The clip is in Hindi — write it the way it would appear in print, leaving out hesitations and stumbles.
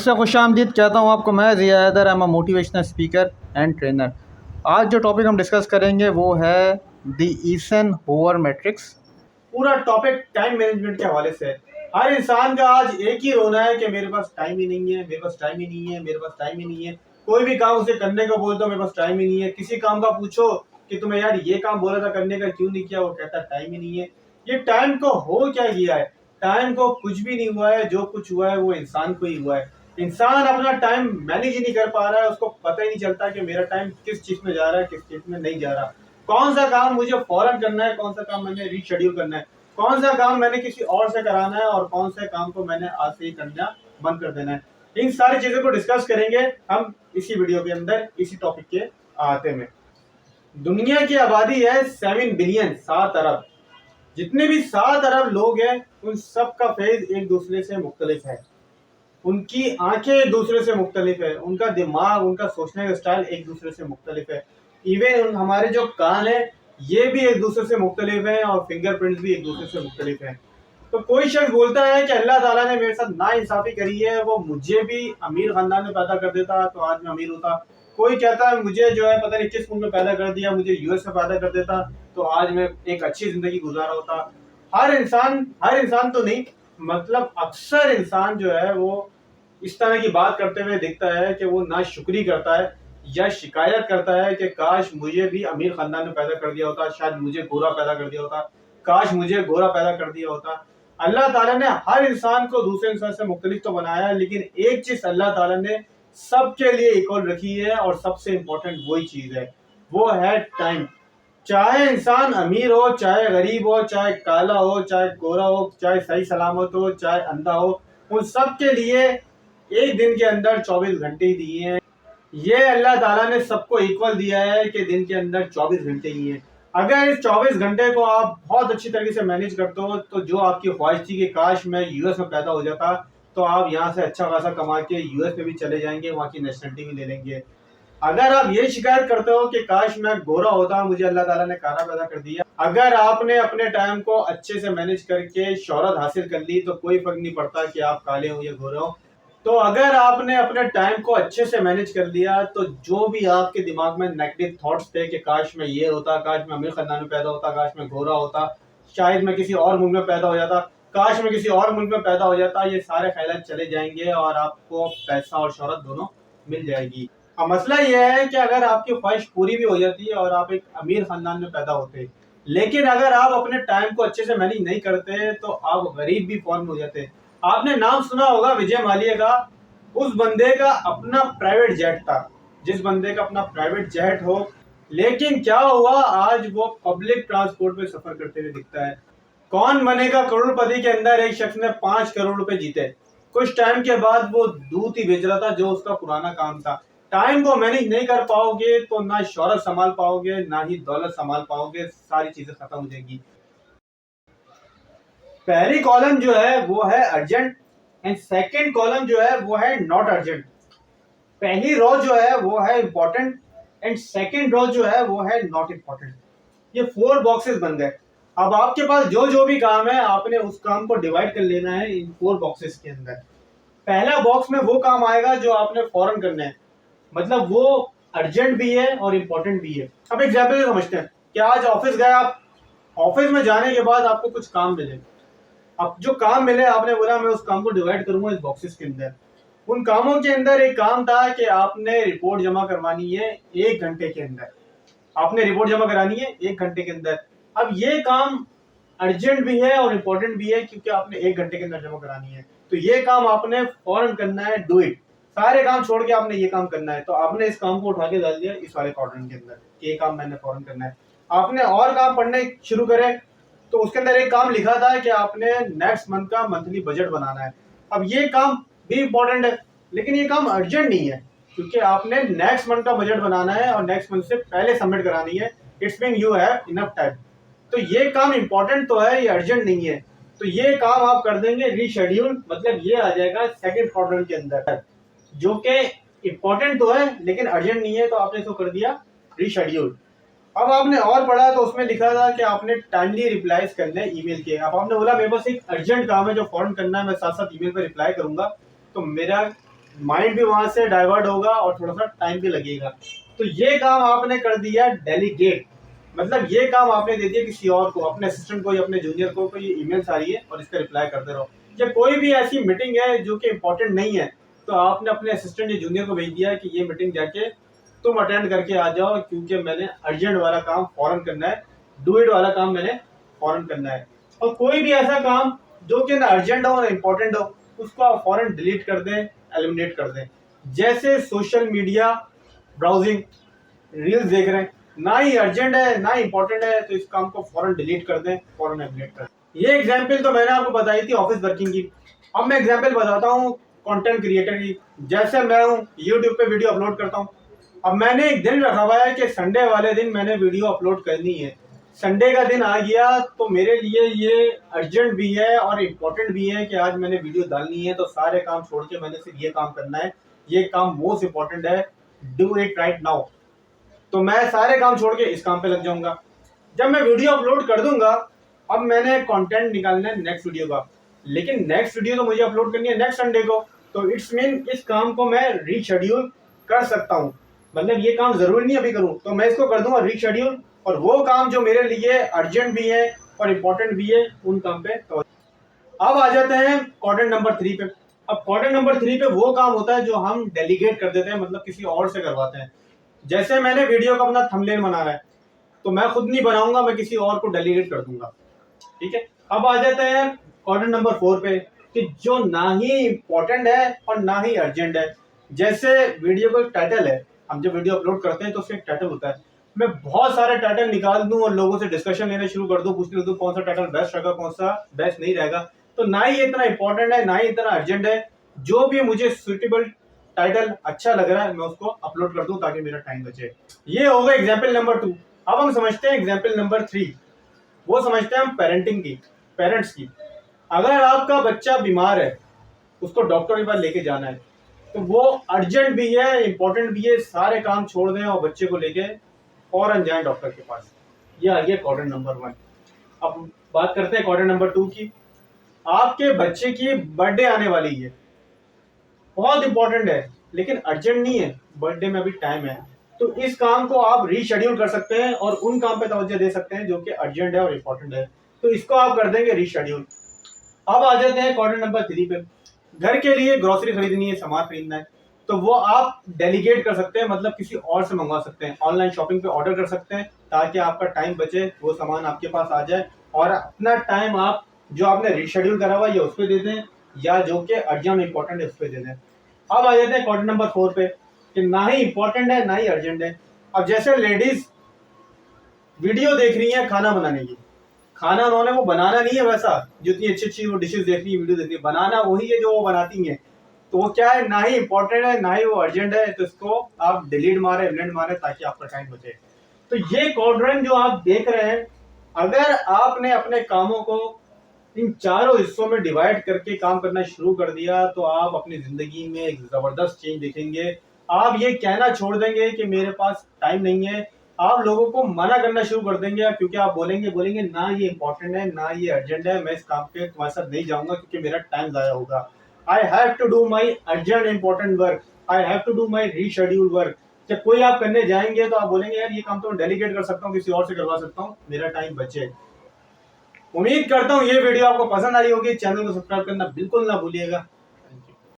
से खुशामदीद कहता हूँ आपको। मैं Zia Haider, I am a motivational speaker and trainer. आज जो टॉपिक हम डिस्कस करेंगे वो है द ईसेनहोवर मैट्रिक्स। पूरा टॉपिक टाइम मैनेजमेंट के हवाले से है। हर इंसान का आज एक ही रोना है कि मेरे पास टाइम ही नहीं है, मेरे पास टाइम ही नहीं है, मेरे पास टाइम ही नहीं है। कोई भी काम उसे करने को बोल दो, मेरे पास टाइम ही नहीं है। किसी काम का पूछो कि तुम्हें यार ये काम बोला था करने का, क्यों नहीं किया, वो कहता टाइम ही नहीं है। ये टाइम को हो क्या गया है? टाइम को कुछ भी नहीं हुआ है। जो कुछ हुआ है वो इंसान को ही हुआ है। इंसान अपना टाइम मैनेज ही नहीं कर पा रहा है। उसको पता ही नहीं चलता कि मेरा टाइम किस चीज में जा रहा है, किस चीज में नहीं जा रहा। कौन सा काम मुझे फौरन करना है, कौन सा काम मैंने रीशेड्यूल करना है, कौन सा काम मैंने किसी और से कराना है और कौन से काम को मैंने आज से ही करना बंद कर देना है। इन सारी चीजों को डिस्कस करेंगे हम इसी वीडियो के अंदर, इसी टॉपिक के आते में। दुनिया की आबादी है 7 बिलियन, 7 अरब। जितने भी 7 अरब लोग हैं उन सब का फेज एक दूसरे से मुख्तलिफ है। उनकी आंखें एक दूसरे से मुख्तलिफ है, उनका दिमाग, उनका सोचने का स्टाइल एक दूसरे से मुख्तलिफ है। इवन हमारे जो कान है ये भी एक दूसरे से मुख्तलिफ है और फिंगरप्रिंट्स भी एक दूसरे से मुख्तलिफ है। तो कोई शख्स बोलता है कि अल्लाह ताला ने मेरे साथ नाइंसाफी करी है, वो मुझे भी अमीर खानदान में पैदा कर देता तो आज मैं अमीर होता। कोई कहता है मुझे जो है पता नहीं किस मुल्क में पैदा कर दिया, मुझे यूएस में पैदा कर देता तो आज मैं एक अच्छी जिंदगी गुजारा होता। हर इंसान तो नहीं, मतलब अक्सर इंसान जो है वो इस तरह की बात करते हुए दिखता है कि वो नाशुक्री करता है या शिकायत करता है कि काश मुझे भी अमीर खानदान में पैदा कर दिया होता, शायद मुझे गोरा पैदा कर दिया होता, काश मुझे गोरा पैदा कर दिया होता। अल्लाह ताला ने हर इंसान को दूसरे इंसान से मुख्तलिफ तो बनाया है, लेकिन एक चीज अल्लाह ताला ने सबके लिए इक्वल रखी है और सबसे इंपॉर्टेंट वही चीज है, वो है टाइम। चाहे इंसान अमीर हो, चाहे गरीब हो, चाहे काला हो, चाहे गोरा हो, चाहे सही सलामत हो, चाहे अंधा हो, उन सब के लिए एक दिन के अंदर 24 घंटे दिए हैं। ये अल्लाह ताला ने सबको इक्वल दिया है कि दिन के अंदर 24 घंटे ही हैं। अगर इस 24 घंटे को आप बहुत अच्छी तरीके से मैनेज करते हो तो जो आपकी ख्वाहिश थी कि काश मैं यूएस में पैदा हो जाता, तो आप यहाँ से अच्छा खासा कमा के यूएस में भी चले जाएंगे, वहाँ की नेशनलिटी भी ले लेंगे। अगर आप ये शिकायत करते हो कि काश मैं गोरा होता, मुझे अल्लाह ताला ने काला पैदा कर दिया, अगर आपने अपने टाइम को अच्छे से मैनेज करके शोहरत हासिल कर ली तो कोई फर्क नहीं पड़ता कि आप काले हो या गोरे हो। तो अगर आपने अपने टाइम को अच्छे से मैनेज कर लिया तो जो भी आपके दिमाग में नेगेटिव थॉट्स थे कि काश मैं ये होता, काश मैं अमीर खानदान में पैदा होता, काश मैं गोरा होता, शायद मैं किसी और मुल्क में पैदा हो जाता, काश मैं किसी और मुल्क में पैदा हो जाता, ये सारे ख्याल चले जाएंगे और आपको पैसा और शोहरत दोनों मिल जाएगी। अब मसला यह है कि अगर आपकी ख्वाहिश पूरी भी हो जाती है और आप एक अमीर खानदान में पैदा होते, लेकिन अगर आप अपने टाइम को अच्छे से मैनेज नहीं करते तो आप गरीब भी फौरन हो जाते। आपने नाम सुना होगा विजय माल्या का। उस बंदे का अपना प्राइवेट जेट था, जिस बंदे का अपना प्राइवेट जेट हो, लेकिन क्या हुआ, आज वो पब्लिक ट्रांसपोर्ट में सफर करते हुए दिखता है। कौन बनेगा करोड़पति के अंदर एक शख्स ने 5 करोड़ रुपए जीते। कुछ टाइम के बाद वो दूध ही बेच रहा था जो उसका पुराना काम था। टाइम को मैनेज नहीं कर पाओगे तो ना शोहरत संभाल पाओगे, ना ही दौलत संभाल पाओगे, सारी चीजें खत्म हो जाएगी। पहली कॉलम जो है वो है अर्जेंट एंड सेकंड कॉलम जो है वो है नॉट अर्जेंट। पहली रो जो है वो है इंपॉर्टेंट एंड सेकंड रो जो है वो है नॉट इंपॉर्टेंट। ये 4 बॉक्सेस बन गए। अब आपके पास जो जो भी काम है आपने उस काम को डिवाइड कर लेना है इन 4 बॉक्सेस के अंदर। पहला बॉक्स में वो काम आएगा जो आपने फौरन करना है, मतलब वो अर्जेंट भी है और इम्पोर्टेंट भी है। अब एग्जाम्पल समझते हैं कि आज ऑफिस गए आप, ऑफिस में जाने के बाद आपको कुछ काम मिले। अब जो काम मिले आपने बोला मैं उस काम को डिवाइड करूंगा इस बॉक्सेस के अंदर। उन कामों के अंदर एक काम था कि आपने रिपोर्ट जमा करवानी है 1 घंटे के अंदर। आपने रिपोर्ट जमा करानी है 1 घंटे के अंदर। अब ये काम अर्जेंट भी है और इम्पोर्टेंट भी है क्योंकि आपने 1 घंटे के अंदर जमा करानी है, तो ये काम आपने फौरन करना है, डू इट। सारे काम छोड़ के आपने ये काम करना है, तो आपने इस काम को उठा के डाल दिया इस वाले क्वाड्रेंट के अंदर, ये काम मैंने फौरन करना है। आपने और काम पढ़ने शुरू करे तो उसके अंदर एक काम लिखा था कि आपने नेक्स्ट मंथ का मंथली बजट बनाना है। अब ये काम भी इंपॉर्टेंट है लेकिन ये काम अर्जेंट नहीं है क्योंकि आपने नेक्स्ट मंथ का बजट बनाना है और नेक्स्ट मंथ से पहले सबमिट करानी है। It's mean you have enough time. तो ये काम इंपॉर्टेंट तो है, ये अर्जेंट नहीं है, तो ये काम आप कर देंगे रीशेड्यूल, मतलब ये आ जाएगा सेकंड क्वाड्रेंट के अंदर, जो कि इंपॉर्टेंट तो है लेकिन अर्जेंट नहीं है, तो आपने इसको कर दिया रीशेड्यूल। अब आपने और पढ़ा तो उसमें लिखा था कि आपने टाइमली रिप्लाईज करने ईमेल के। अब आपने बोला मेरे पास एक अर्जेंट काम है जो फौरन करना है, मैं साथ साथ ईमेल पर रिप्लाई करूंगा तो मेरा माइंड भी वहां से डाइवर्ट होगा और थोड़ा सा टाइम भी लगेगा। तो ये काम आपने कर दिया डेलीगेट, मतलब ये काम आपने दे दिया किसी और को, अपने असिस्टेंट को या अपने जूनियर को, कोई ईमेल्स आ रही है और इसका रिप्लाई करते रहो। या कोई भी ऐसी मीटिंग है जो कि इंपॉर्टेंट नहीं है, तो आपने अपने असिस्टेंट या जूनियर को भेज दिया कि ये मीटिंग जाके तुम अटेंड करके आ जाओ, क्योंकि मैंने अर्जेंट वाला काम फौरन करना है, डू इट वाला काम मैंने फौरन करना है। और कोई भी ऐसा काम जो कि ना अर्जेंट हो ना इम्पोर्टेंट हो, उसको आप फौरन डिलीट कर दें, एलिमिनेट कर दें। जैसे सोशल मीडिया ब्राउजिंग, रील्स देख रहे हैं, ना ही अर्जेंट है ना ही इंपॉर्टेंट है, तो इस काम को फौरन डिलीट कर दें, फौरन एलिमिनेट कर दें। ये एग्जांपल तो मैंने आपको बताई थी ऑफिस वर्किंग की। अब मैं एग्जांपल बताता हूँ कंटेंट क्रिएटर की। जैसे मैं हूँ यूट्यूब पे वीडियो अपलोड करता हूँ। अब मैंने एक दिन रखा हुआ है कि संडे वाले दिन मैंने वीडियो अपलोड करनी है। संडे का दिन आ गया तो मेरे लिए ये अर्जेंट भी है और इम्पोर्टेंट भी है कि आज मैंने वीडियो डालनी है, तो सारे काम छोड़ के मैंने सिर्फ ये काम करना है। ये काम मोस्ट इम्पोर्टेंट है, डू इट राइट नाउ। तो मैं सारे काम छोड़ के इस काम पे लग जाऊंगा। जब मैं वीडियो अपलोड कर दूंगा, अब मैंने कंटेंट निकालना है नेक्स्ट वीडियो का, लेकिन नेक्स्ट वीडियो तो मुझे अपलोड करनी है नेक्स्ट संडे को। तो इट्स मीन इस काम को मैं रीशेड्यूल कर सकता हूँ, मतलब ये काम जरूरी नहीं अभी करूँ, तो मैं इसको कर दूंगा रीशेड्यूल। और वो काम जो मेरे लिए अर्जेंट भी है और इम्पोर्टेंट भी है, उन काम पे तो। अब आ जाते हैं क्वाड्रेंट नंबर 3 पे। अब क्वाड्रेंट नंबर 3 पे वो काम होता है जो हम डेलीगेट कर देते हैं, मतलब किसी और से करवाते हैं। जैसे मैंने वीडियो का अपना थंबनेल बनाना है, तो मैं खुद नहीं बनाऊंगा, मैं किसी और को डेलीगेट कर दूंगा। ठीक है। अब आ जाते हैं क्वाड्रेंट नंबर 4 पे, कि जो ना ही इम्पोर्टेंट है और ना ही अर्जेंट है। जैसे वीडियो का टाइटल है, हम जब वीडियो अपलोड करते हैं तो उसका एक टाइटल होता है। मैं बहुत सारे टाइटल निकाल दूं और लोगों से डिस्कशन लेना शुरू कर दूं, पूछने लगूं कौन सा टाइटल बेस्ट रहेगा, कौन सा बेस्ट नहीं रहेगा। तो ना ही इतना इंपॉर्टेंट है ना ही इतना अर्जेंट है। जो भी मुझे सुटेबल टाइटल अच्छा लग रहा है मैं उसको अपलोड कर दूं ताकि मेरा टाइम बचे। ये हो गया एग्जाम्पल नंबर 2। अब हम समझते हैं एग्जाम्पल नंबर 3। वो समझते हैं हम पेरेंटिंग की, पेरेंट्स की। अगर आपका बच्चा बीमार है, उसको डॉक्टर के पास लेके जाना है, तो वो अर्जेंट भी है इंपॉर्टेंट भी है, सारे काम छोड़ दें और बच्चे को लेके फौरन जाएं डॉक्टर के पास। ये आ गया क्वाड्रेंट नंबर 1। अब बात करते हैं क्वाड्रेंट नंबर 2 की। आपके बच्चे की बर्थडे आने वाली है, बहुत इंपॉर्टेंट है लेकिन अर्जेंट नहीं है, बर्थडे में अभी टाइम है। तो इस काम को आप रीशेड्यूल कर सकते हैं और उन काम पे तवज्जो दे सकते हैं जो कि अर्जेंट है और इंपॉर्टेंट है, तो इसको आप कर देंगे रीशेड्यूल। अब आ जाते हैं क्वाड्रेंट नंबर 3 पे। घर के लिए ग्रोसरी खरीदनी है, सामान खरीदना है, तो वो आप डेलीगेट कर सकते हैं, मतलब किसी और से मंगवा सकते हैं, ऑनलाइन शॉपिंग पे ऑर्डर कर सकते हैं ताकि आपका टाइम बचे, वो सामान आपके पास आ जाए और अपना टाइम आप जो आपने रीशेड्यूल करा हुआ है उस पर दे दें, या जो कि अर्जेंट इंपॉर्टेंट है उस पर दे दें। अब आ जाते हैं क्वाड्रेंट नंबर 4 पे, कि ना ही इंपॉर्टेंट है ना ही अर्जेंट है। अब जैसे लेडीज वीडियो देख रही है खाना बनाने की, खाना उन्होंने वो बनाना नहीं है वैसा, जितनी अच्छी अच्छी वो डिशेस देख रही है, वीडियो देख रही है, बनाना वही है जो वो बनाती हैं। तो वो क्या है, ना ही इंपॉर्टेंट है ना ही वो अर्जेंट है, तो इसको आप डिलीट मारे, एलिमिनेट मारे ताकि आपका टाइम बचे। तो ये क्वाड्रेंट जो आप देख रहे हैं, अगर आपने अपने कामों को इन चारों हिस्सों में डिवाइड करके काम करना शुरू कर दिया, तो आप अपनी जिंदगी में एक जबरदस्त चेंज देखेंगे। आप ये कहना छोड़ देंगे कि मेरे पास टाइम नहीं है, आप लोगों को मना करना शुरू कर देंगे, क्योंकि आप बोलेंगे ना ये इंपॉर्टेंट है ना ये अर्जेंट है, मैं इस काम पे तुम्हारे साथ नहीं जाऊंगा क्योंकि मेरा टाइम ज़ाया होगा। I have to do my urgent important work, I have to do my reschedule work. जब कोई आप करने जाएंगे तो आप बोलेंगे यार ये काम तो मैं डेलीगेट कर सकता हूँ, किसी और से करवा सकता हूँ, मेरा टाइम बचे। उम्मीद करता हूँ ये वीडियो आपको पसंद आई होगी। चैनल को सब्सक्राइब करना बिल्कुल ना भूलिएगा।